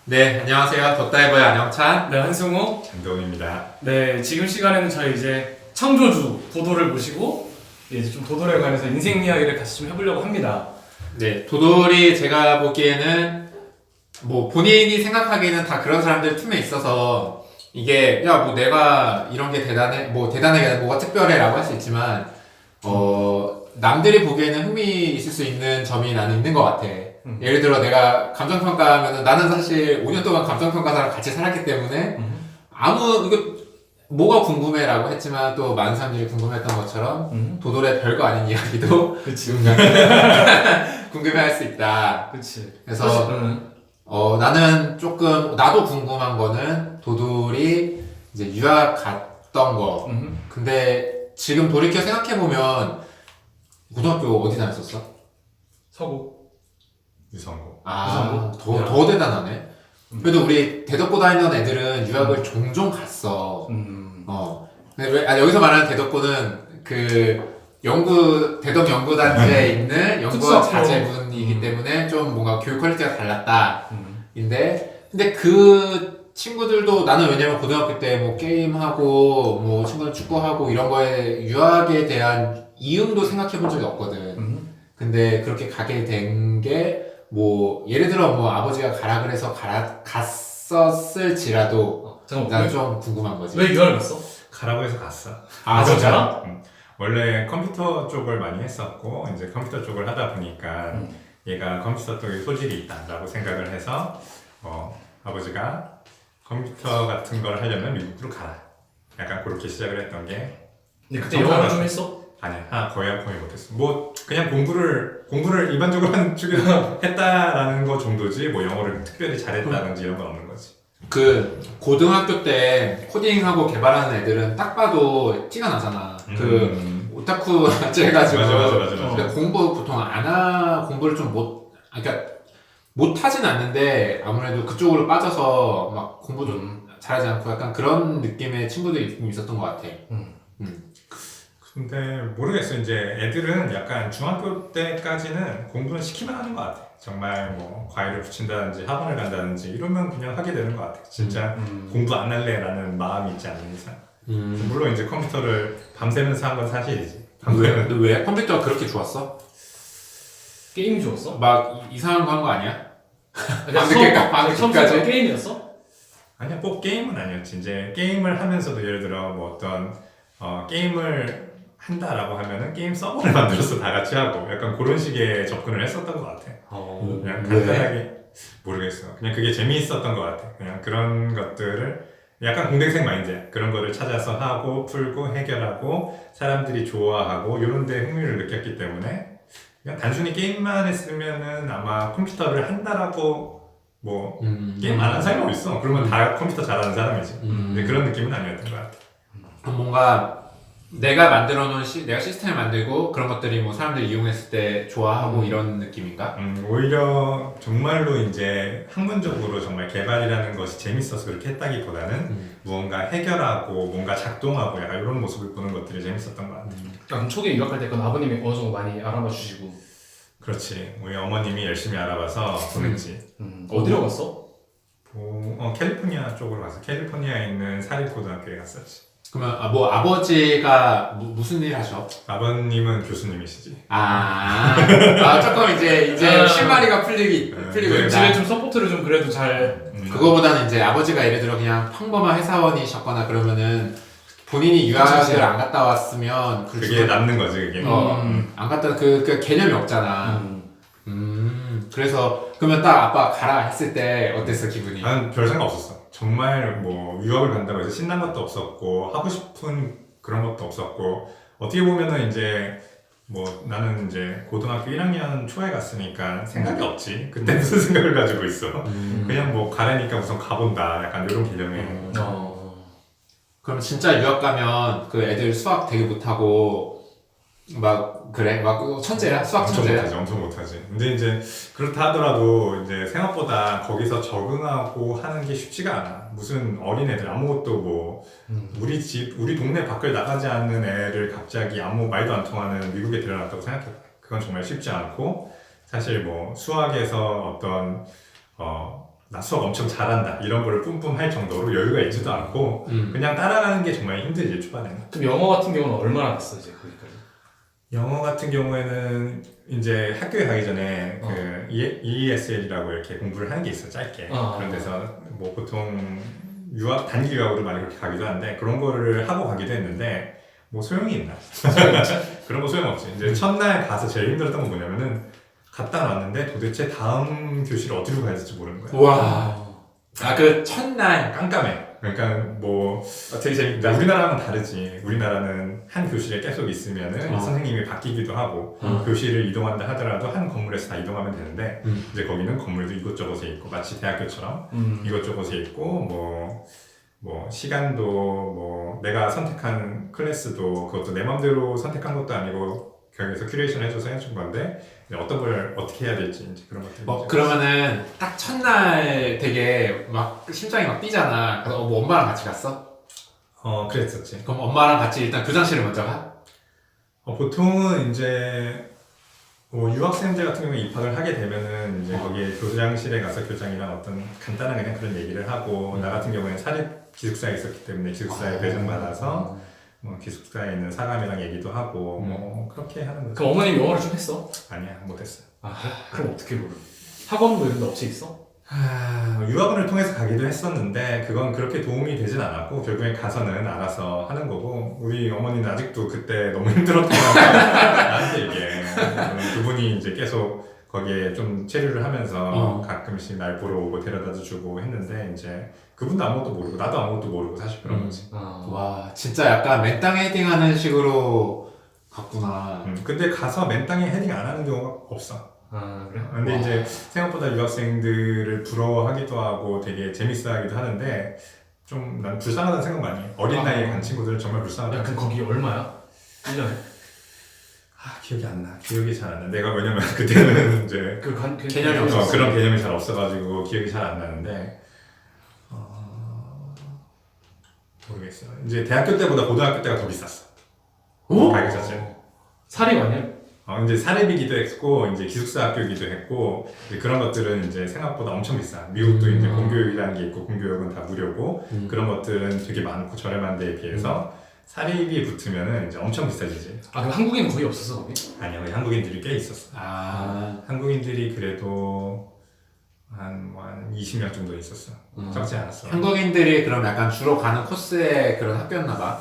네, 안녕하세요. 덧다이버의 안영찬. 네, 한승우. 장동입니다. 네, 지금 시간에는 저희 이제 창조주 도도를 모시고 이제 좀 도도에 관해서 인생 이야기를 같이 좀 해보려고 합니다. 네, 도돌이 제가 보기에는 뭐 본인이 생각하기에는 다 그런 사람들 틈에 있어서 이게 야, 뭐 내가 이런 게 대단해, 뭐 대단하게 아니라 뭐가 특별해라고 할 수 있지만 남들이 보기에는 흥미 있을 수 있는 점이 나는 있는 것 같아. 예를 들어 내가 감정평가하면은 나는 사실 5년 동안 감정평가사랑 같이 살았기 때문에 이거 뭐가 궁금해라고 했지만 또 많은 사람들이 궁금했던 것처럼 도돌의 별거 아닌 이야기도 그치. 궁금해할 수 있다. 그치. 그래서 나는 조금 나도 궁금한 거는 도돌이 이제 유학 갔던 거. 근데 지금 돌이켜 생각해 보면 고등학교 어디 다녔었어? 서구. 유성고. 더 대단하네. 그래도 우리 대덕고 다니던 애들은 유학을 종종 갔어. 근데 여기서 말하는 대덕고는 대덕 연구단지에 있는 연구원 자제분이기 때문에 좀 뭔가 교육 퀄리티가 달랐다. 근데 그 친구들도 나는 왜냐면 고등학교 때 뭐 게임하고 뭐 친구들 축구하고 이런 거에 유학에 대한 이유도 생각해 본 적이 없거든. 근데 그렇게 가게 된 게 뭐 예를 들어 뭐 아버지가 가라 그래서 갔었을지라도 잠깐만. 난 좀 궁금한 거지. 왜 유학을 갔어? 가라고 해서 갔어. 진짜? 원래 컴퓨터 쪽을 많이 했었고 이제 컴퓨터 쪽을 하다 보니까 얘가 컴퓨터 쪽에 소질이 있다라고 생각을 해서 아버지가 컴퓨터 같은 걸 하려면 미국으로 가라. 약간 그렇게 시작을 했던 게. 근데 그때 영어를 좀 했어? 아니야, 거의 못했어. 뭐 그냥 공부를 일반적으로 한 쪽에 했다라는 거 정도지. 뭐 영어를 특별히 잘했다든지 이런 건 없는 거지. 그 고등학교 때 코딩하고 개발하는 애들은 딱 봐도 티가 나잖아. 오타쿠 해가지고. 맞아. 근데 공부 보통 공부를 좀 그러니까 못하진 않는데 아무래도 그쪽으로 빠져서 막 공부도 잘하지 않고 약간 그런 느낌의 친구들이 있었던 것 같아. 근데 모르겠어. 이제 애들은 약간 중학교 때까지는 공부는 시키면 하는 것 같아. 정말 뭐 과외를 붙인다든지 학원을 간다든지 이러면 그냥 하게 되는 것 같아. 진짜 공부 안 할래라는 마음이 있지 않는 이상. 물론 이제 컴퓨터를 밤새면서 한 건 사실이지. 왜 컴퓨터가 그렇게 좋았어? 게임이 좋았어? 막 이상한 거 한 거 아니야? 처음부터 게임이었어? 아니야, 꼭 게임은 아니었지. 이제 게임을 하면서도 예를 들어 뭐 어떤 게임을 한다라고 하면은 게임 서버를 만들어서 다 같이 하고 약간 그런 식의 접근을 했었던 것 같아. 그냥 간단하게 모르겠어. 그냥 그게 재미있었던 것 같아. 그냥 그런 것들을 약간 공대생 마인드 그런 거를 찾아서 하고 풀고 해결하고 사람들이 좋아하고 이런 데 흥미를 느꼈기 때문에 그냥 단순히 게임만 했으면은 아마 컴퓨터를 한다라고 뭐 게임 안 하는 사람이 어딨어. 그러면 다 컴퓨터 잘하는 사람이지. 근데 그런 느낌은 아니었던 것 같아. 뭔가 내가 만들어 놓은 내가 시스템을 만들고 그런 것들이 뭐 사람들이 이용했을 때 좋아하고 이런 느낌인가? 오히려 정말로 이제 학문적으로 정말 개발이라는 것이 재밌어서 그렇게 했다기보다는 무언가 해결하고 뭔가 작동하고 약간 이런 모습을 보는 것들이 재밌었던 것 같아요. 그럼 초기에 유학할 때 그건 아버님이 어느 정도 많이 알아봐 주시고. 그렇지. 우리 어머님이 열심히 알아봐서 보냈지. 어디로 갔어? 캘리포니아 쪽으로 갔어. 캘리포니아에 있는 사립고등학교에 갔었지. 그러면 아버지가 무슨 일 하셔? 아버님은 교수님이시지. 조금 이제 실마리가 풀리고 있다. 집에 좀 서포트를 좀 그래도 잘. 그거보다는 이제 아버지가 예를 들어 그냥 평범한 회사원이셨거나 그러면은 본인이 유학을 안 갔다 왔으면 그게 남는 거지 그게. 안 갔다 그 개념이 없잖아. 그래서 그러면 딱 아빠 가라 했을 때 어땠어 기분이? 난 별 생각 없었어. 정말 뭐 유학을 간다고 해서 신난 것도 없었고 하고 싶은 그런 것도 없었고 어떻게 보면은 이제 뭐 나는 이제 고등학교 1학년 초에 갔으니까 생각이 없지. 그때 무슨 생각을 가지고 있어. 그냥 뭐 가라니까 우선 가본다. 약간 이런 개념에. 그럼 진짜 유학 가면 그 애들 수학 되게 못하고 막 천재야? 수학 천재야? 엄청 못하지. 근데 이제 그렇다 하더라도 이제 생각보다 거기서 적응하고 하는 게 쉽지가 않아. 무슨 어린애들 아무것도 뭐 우리 동네 밖을 나가지 않는 애를 갑자기 아무 말도 안 통하는 미국에 데려놨다고 생각해. 그건 정말 쉽지 않고 사실 뭐 수학에서 어떤 나 수학 엄청 잘한다 이런 거를 뿜뿜 할 정도로 여유가 있지도 않고 그냥 따라가는 게 정말 힘들지 초반에는. 그럼 영어 같은 경우는 얼마나 됐어 이제 거기까지? 영어 같은 경우에는 이제 학교에 가기 전에 그 ESL이라고 이렇게 공부를 하는 게 있어 짧게. 그런 데서 뭐 보통 유학 단기 유학으로 많이 그렇게 가기도 하는데 그런 거를 하고 가기도 했는데 뭐 소용이 있나? 그런 거 소용없지. 이제 첫날 가서 제일 힘들었던 건 뭐냐면은 갔다 왔는데 도대체 다음 교실을 어디로 가야 될지 모르는 거야. 와. 아, 그 첫날. 깜깜해. 그러니까 뭐 되게 재밌다. 우리나라랑은 다르지. 우리나라는 한 교실에 계속 있으면은 선생님이 바뀌기도 하고 교실을 이동한다 하더라도 한 건물에서 다 이동하면 되는데 이제 거기는 건물도 이곳저곳에 있고 마치 대학교처럼 이곳저곳에 있고 뭐 시간도 뭐 내가 선택한 클래스도 그것도 내 맘대로 선택한 것도 아니고 거기서 큐레이션 해줘서 해준 건데 어떤 걸 어떻게 해야 될지 이제 그런 것들. 그러면은 딱 첫날 되게 막 심장이 막 뛰잖아. 그래서 뭐 엄마랑 같이 갔어? 그랬었지. 그럼 엄마랑 같이 일단 교장실을 먼저 가? 보통은 이제 유학생들 같은 경우에 입학을 하게 되면은 이제 거기에 교장실에 가서 교장이랑 어떤 간단한 그냥 그런 얘기를 하고 나 같은 경우에는 사립 기숙사에 있었기 때문에 기숙사에 배정받아서 뭐 기숙사에 있는 사감이랑 얘기도 하고 뭐 그렇게 하는 거죠. 그럼 어머님 영어를 좀 했어? 아니야 못했어. 아 그럼 어떻게 모르? 학원 뭐 이런 데 없이 있어? 유학원을 통해서 가기도 했었는데 그건 그렇게 도움이 되진 않았고 결국엔 가서는 알아서 하는 거고 우리 어머니는 아직도 그때 너무 힘들었다고 나한테 얘기해. 그분이 이제 계속 거기에 좀 체류를 하면서 가끔씩 날 보러 오고 데려다 주고 했는데 이제 그분도 아무것도 모르고 나도 아무것도 모르고 사실 그런 거지. 와, 진짜 약간 맨땅 헤딩하는 식으로 갔구나. 근데 가서 맨땅에 헤딩 안 하는 경우가 없어. 그래? 근데 이제 생각보다 유학생들을 부러워하기도 하고 되게 재밌어하기도 하는데 좀 난 불쌍하다는 생각 많이 해. 어린 나이에 간 친구들 정말 불쌍하다. 야, 그럼 거기 얼마야? 1년에? 기억이 안 나. 기억이 잘 안 나. 내가 왜냐면 그때는 이제 개념이 없었어. 그런 개념이 잘 없어가지고 기억이 잘 안 나는데 모르겠어. 이제 대학교 때보다 고등학교 때가 더 비쌌어. 가격 자체. 사립 아니야? 이제 사립이기도 했고 이제 기숙사 학교이기도 했고 이제 그런 것들은 이제 생각보다 엄청 비싸. 미국도 이제 공교육이라는 게 있고 공교육은 다 무료고 그런 것들은 되게 많고 저렴한 데에 비해서 사립이 붙으면은 이제 엄청 비싸지지. 그럼 한국인은 거의 없었어 거기? 아니야, 거기 한국인들이 꽤 있었어. 한국인들이 그래도 한 20명 정도 있었어. 적지 않았어. 한국인들이 그럼 약간 주로 가는 코스의 그런 학교였나 봐.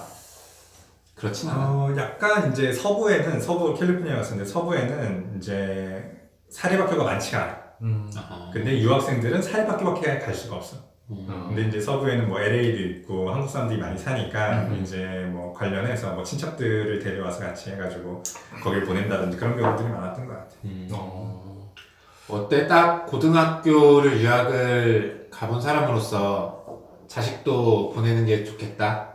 그렇진 않아. 약간 이제 서부 캘리포니아 갔었는데 서부에는 이제 사립학교가 많지가 않아. 근데 유학생들은 사립학교밖에 갈 수가 없어. 근데 이제 서부에는 뭐 LA도 있고 한국 사람들이 많이 사니까 이제 뭐 관련해서 뭐 친척들을 데려와서 같이 해가지고 거길 보낸다든지 그런 경우들이 많았던 것 같아. 어때? 딱 고등학교를 유학을 가본 사람으로서 자식도 보내는 게 좋겠다?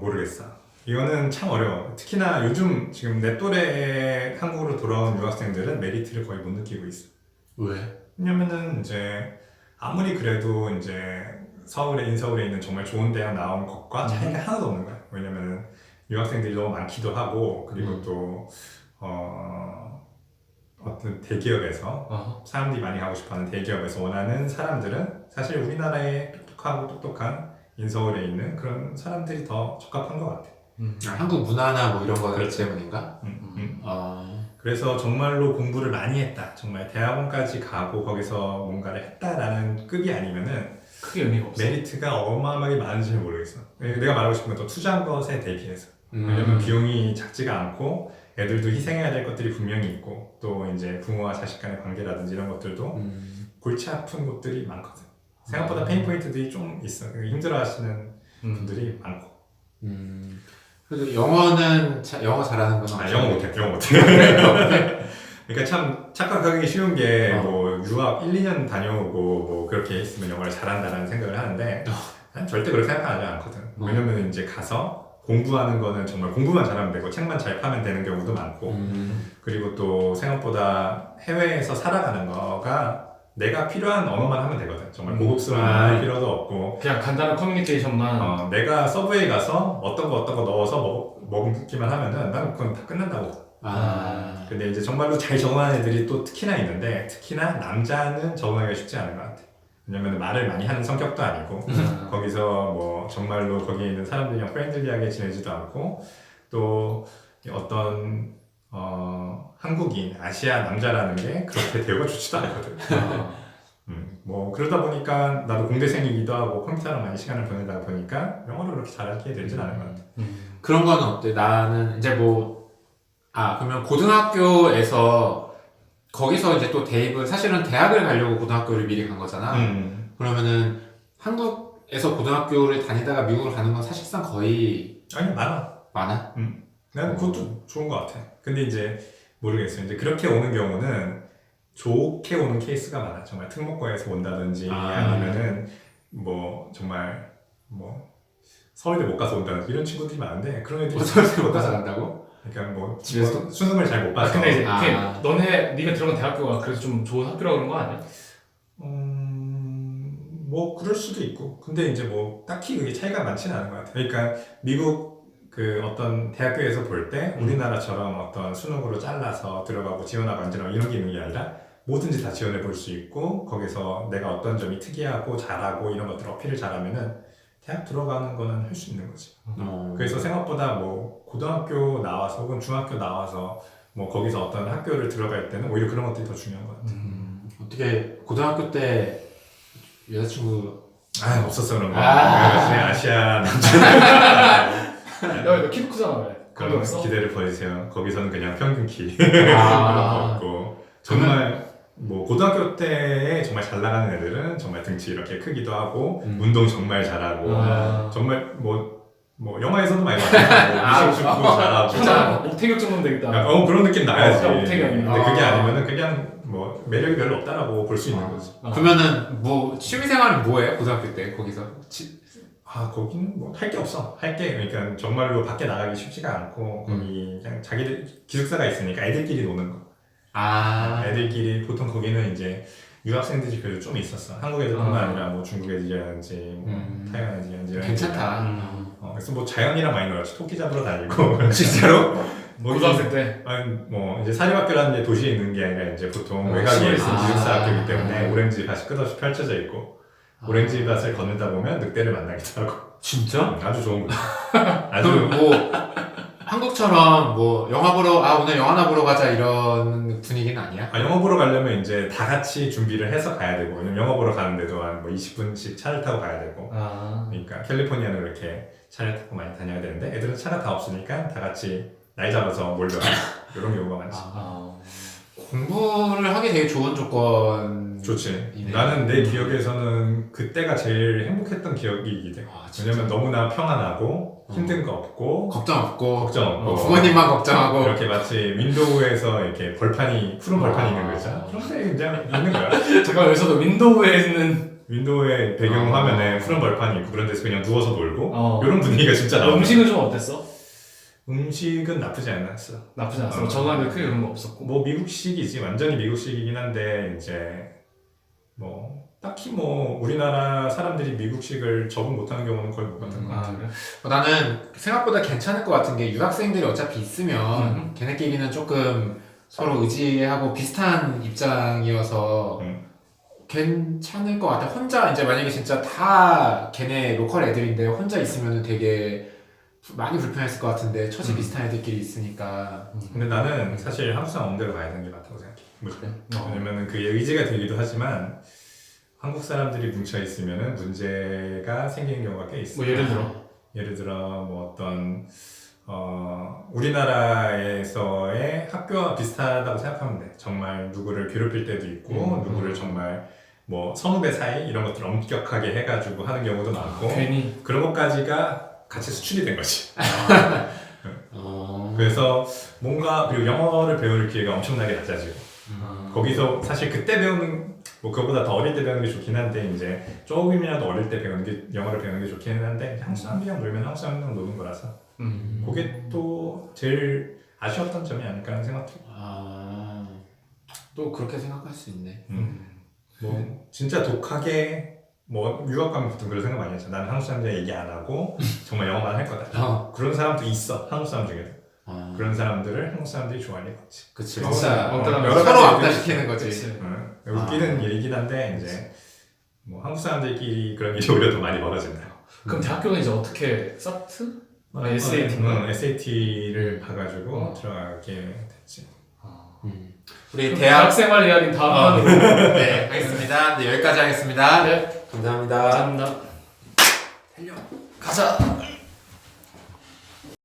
모르겠어. 이거는 참 어려워. 특히나 요즘 지금 내 또래 한국으로 돌아온 유학생들은 메리트를 거의 못 느끼고 있어. 왜? 왜냐면은 이제 아무리 그래도 이제 인서울에 있는 정말 좋은 대학 나온 것과 차이가 하나도 없는 거야. 왜냐면은 유학생들이 너무 많기도 하고 그리고 또 어떤 대기업에서 사람들이 많이 가고 싶어하는 대기업에서 원하는 사람들은 사실 우리나라의 똑똑한 인서울에 있는 그런 사람들이 더 적합한 것 같아. 한국 문화나 뭐 이런 거 그렇지. 때문인가? 그래서 정말로 공부를 많이 했다. 정말 대학원까지 가고 거기서 뭔가를 했다라는 급이 아니면은 크게 의미가 없어. 메리트가 어마어마하게 많은지는 모르겠어. 내가 말하고 싶은 건 또 투자한 것에 대비해서. 왜냐면 비용이 작지가 않고 애들도 희생해야 될 것들이 분명히 있고 또 이제 부모와 자식 간의 관계라든지 이런 것들도 골치 아픈 곳들이 많거든. 생각보다 페인 포인트들이 좀 있어. 힘들어 하시는 분들이 많고. 그래도 영어는 영어 잘하는 건 영어 못해. 그러니까 참 착각하기 쉬운 게 뭐 유학 1, 2년 다녀오고 뭐 그렇게 있으면 영어를 잘한다라는 생각을 하는데 난 절대 그렇게 생각하지 않거든. 왜냐면 이제 가서 공부하는 거는 정말 공부만 잘하면 되고 책만 잘 파면 되는 경우도 많고 그리고 또 생각보다 해외에서 살아가는 거가 내가 필요한 언어만 하면 되거든. 정말 고급스러운 언어 할 필요도 없고 그냥 간단한 커뮤니케이션만 내가 서브웨이 가서 어떤 거 넣어서 먹기만 하면은 나는 그건 다 끝난다고. 근데 이제 정말로 잘 적응하는 애들이 또 특히나 있는데 특히나 남자는 적응하기가 쉽지 않은 것 같아. 왜냐면 말을 많이 하는 성격도 아니고 거기서 뭐 정말로 거기에 있는 사람들이랑 프렌들리하게 지내지도 않고 또 어떤 한국인, 아시아 남자라는 게 그렇게 대우가 좋지도 않거든. 뭐 그러다 보니까 나도 공대생이기도 하고 컴퓨터랑 많이 시간을 보내다 보니까 영어를 그렇게 잘하게 되진 않은 것 같아. 그런 거는 어때? 나는 이제 그러면 고등학교에서 거기서 이제 또 대입을, 사실은 대학을 가려고 고등학교를 미리 간 거잖아. 그러면은 한국에서 고등학교를 다니다가 미국을 가는 건 사실상 거의 아니 많아. 많아? 난 그것도 좋은 것 같아. 근데 이제 모르겠어요. 이제 그렇게 오는 경우는 좋게 오는 케이스가 많아. 정말 특목고에서 온다든지 아니면은 뭐 정말 뭐 서울대 못 가서 온다든지 이런 친구들이 많은데 그런 애들이 서울대 못 가서 간다고? 그러니까 뭐 집에서? 수능을 잘 못 봐서 근데 이제 네가 들어간 대학교가 그래서 좀 좋은 학교라고 그런 거 아니야? 뭐 그럴 수도 있고 근데 이제 뭐 딱히 그게 차이가 많지는 않은 것 같아요. 그러니까 미국 그 어떤 대학교에서 볼 때 우리나라처럼 어떤 수능으로 잘라서 들어가고 지원하고 안 지원하고 이런 게 있는 게 아니라 뭐든지 다 지원해 볼 수 있고 거기서 내가 어떤 점이 특이하고 잘하고 이런 것들 어필을 잘하면은 대학 들어가는 거는 할 수 있는 거지. 그래서 생각보다 뭐 고등학교 나와서 혹은 중학교 나와서 뭐 거기서 어떤 학교를 들어갈 때는 오히려 그런 것들이 더 중요한 것 같아. 어떻게 고등학교 때 여자친구 없었어 그런 거. 아시아 남자. 야, 너 키도 크잖아 왜? 그런 없어? 기대를 버리세요. 거기서는 그냥 평균 키. 아. 그렇고 정말 뭐 고등학교 때에 정말 잘 나가는 애들은 정말 등치 이렇게 크기도 하고 운동 정말 잘하고 정말 뭐 영화에서도 많이 봤잖아. 미식 축구 잘하고. 진짜 옥태경 정도면 되겠다. 약간 그런 느낌 나야지. 진짜 옥태경이네. 근데 그게 아니면은 그냥 뭐 매력이 별로 없다라고 볼 수 있는 거지. 그러면은 뭐 취미생활은 뭐해? 고등학교 때 거기서? 거기는 뭐 할 게 없어. 할 게 그러니까 정말로 밖에 나가기 쉽지가 않고 거기 그냥 자기들 기숙사가 있으니까 애들끼리 노는 거. 애들끼리 보통 거기는 이제 유학생들이 그래도 좀 있었어. 한국 애들뿐만 아니라 뭐 중국 애들이라든지 뭐 타이완 애들이라든지 괜찮다. 그래서 뭐 자연이랑 많이 놀았지. 토끼 잡으러 다니고 진짜로. 고등학생 때? 아니 뭐 이제 사립학교라는 게 도시에 있는 게 아니라 이제 보통 외곽에 시골에 있는 있으니까. 기숙사 학교이기 때문에 오렌지 밭이 끝없이 펼쳐져 있고 오렌지 밭을 걷는다 보면 늑대를 만나기도 하고. 진짜? 아주 좋은 거지. 그럼 뭐 한국처럼 뭐 영화 보러 오늘 영화나 보러 가자 이런 분위기는 아니야? 영화 보러 가려면 이제 다 같이 준비를 해서 가야 되고 왜냐면 영화 보러 가는데도 한 뭐 20분씩 차를 타고 가야 되고 그러니까 캘리포니아는 그렇게 차를 타고 많이 다녀야 되는데 애들은 차가 다 없으니까 다 같이 날 잡아서 몰려가 이런 경우가 많지. 공부를 하기 되게 좋은 조건. 좋지. 이네. 나는 내 기억에서는 그때가 제일 행복했던 기억이기 때문에. 왜냐면 너무나 평안하고 힘든 거 없고 걱정 없고 걱정 없고 부모님만 걱정하고 이렇게 마치 윈도우에서 이렇게 푸른 벌판이 있는 거 있잖아. 그런데 그냥 있는 거야. 잠깐 여기서도 윈도우에 있는 윈도우의 배경 화면에 푸른 벌판이 있고 그런 데서 그냥 누워서 놀고 이런 분위기가 진짜 나와. 음식은 좀 어땠어? 음식은 나쁘지 않았어. 나쁘지 않았어. 적응하는데 크게 그런 거 없었고. 뭐 미국식이지. 완전히 미국식이긴 한데 이제 뭐 딱히 뭐 우리나라 사람들이 미국식을 적응 못하는 경우는 거의 못 봤던 것 같아. 그래? 나는 생각보다 괜찮을 것 같은 게 유학생들이 어차피 있으면 걔네끼리는 조금 서로 의지하고 비슷한 입장이어서 괜찮을 것 같아. 혼자 이제 만약에 진짜 다 걔네 로컬 애들인데 혼자 있으면 되게 많이 불편했을 것 같은데 처지 비슷한 애들끼리 있으니까. 근데 나는 사실 한국 사람 온대로 가야 되는 게 맞다고 생각해. 왜냐면은 그게 의지가 되기도 하지만 한국 사람들이 뭉쳐 있으면은 문제가 생기는 경우가 꽤 있어. 뭐 예를 들어 뭐 어떤 우리나라에서의 학교와 비슷하다고 생각하면 돼. 정말 누구를 괴롭힐 때도 있고 누구를 정말 뭐 선후배 사이 이런 것들을 엄격하게 해가지고 하는 경우도 많고 괜히 그런 것까지가 같이 수출이 된 거지. 그래서 뭔가 그리고 영어를 배울 기회가 엄청나게 낮아지고 거기서 사실 그때 배우는 뭐 그거보다 더 어릴 때 배우는 게 좋긴 한데 이제 조금이라도 어릴 때 배우는 게 영어를 배우는 게 좋긴 한데 한국 사람들이랑 놀면 한국 사람들이랑 노는 거라서 그게 또 제일 아쉬웠던 점이 아닐까 하는 생각도. 또 그렇게 생각할 수 있네. 뭐 진짜 독하게 뭐 유학 가면 보통 그런 생각 많이 했죠. 나는 한국 사람들이랑 얘기 안 하고 정말 영어만 할 거다. 그런 사람도 있어. 한국 사람 중에도. 그런 사람들을 한국 사람들이 좋아하는 거지. 그치. 그치. 진짜 왕따라는 여러 서로 가지 왕따시키는 거지. 그치. 웃기는 얘기긴 한데 이제 뭐 한국 사람들끼리 그런 일이 오히려 더 많이 벌어진다. 그럼 대학교는 이제 어떻게 사트? SAT? SAT를 봐가지고 들어가게 됐지. 우리 대학 대학 생활 이야기는 다음 편으로. 네 하겠습니다. 네 여기까지 하겠습니다. 네. 감사합니다. 감사합니다. 달려. 가자.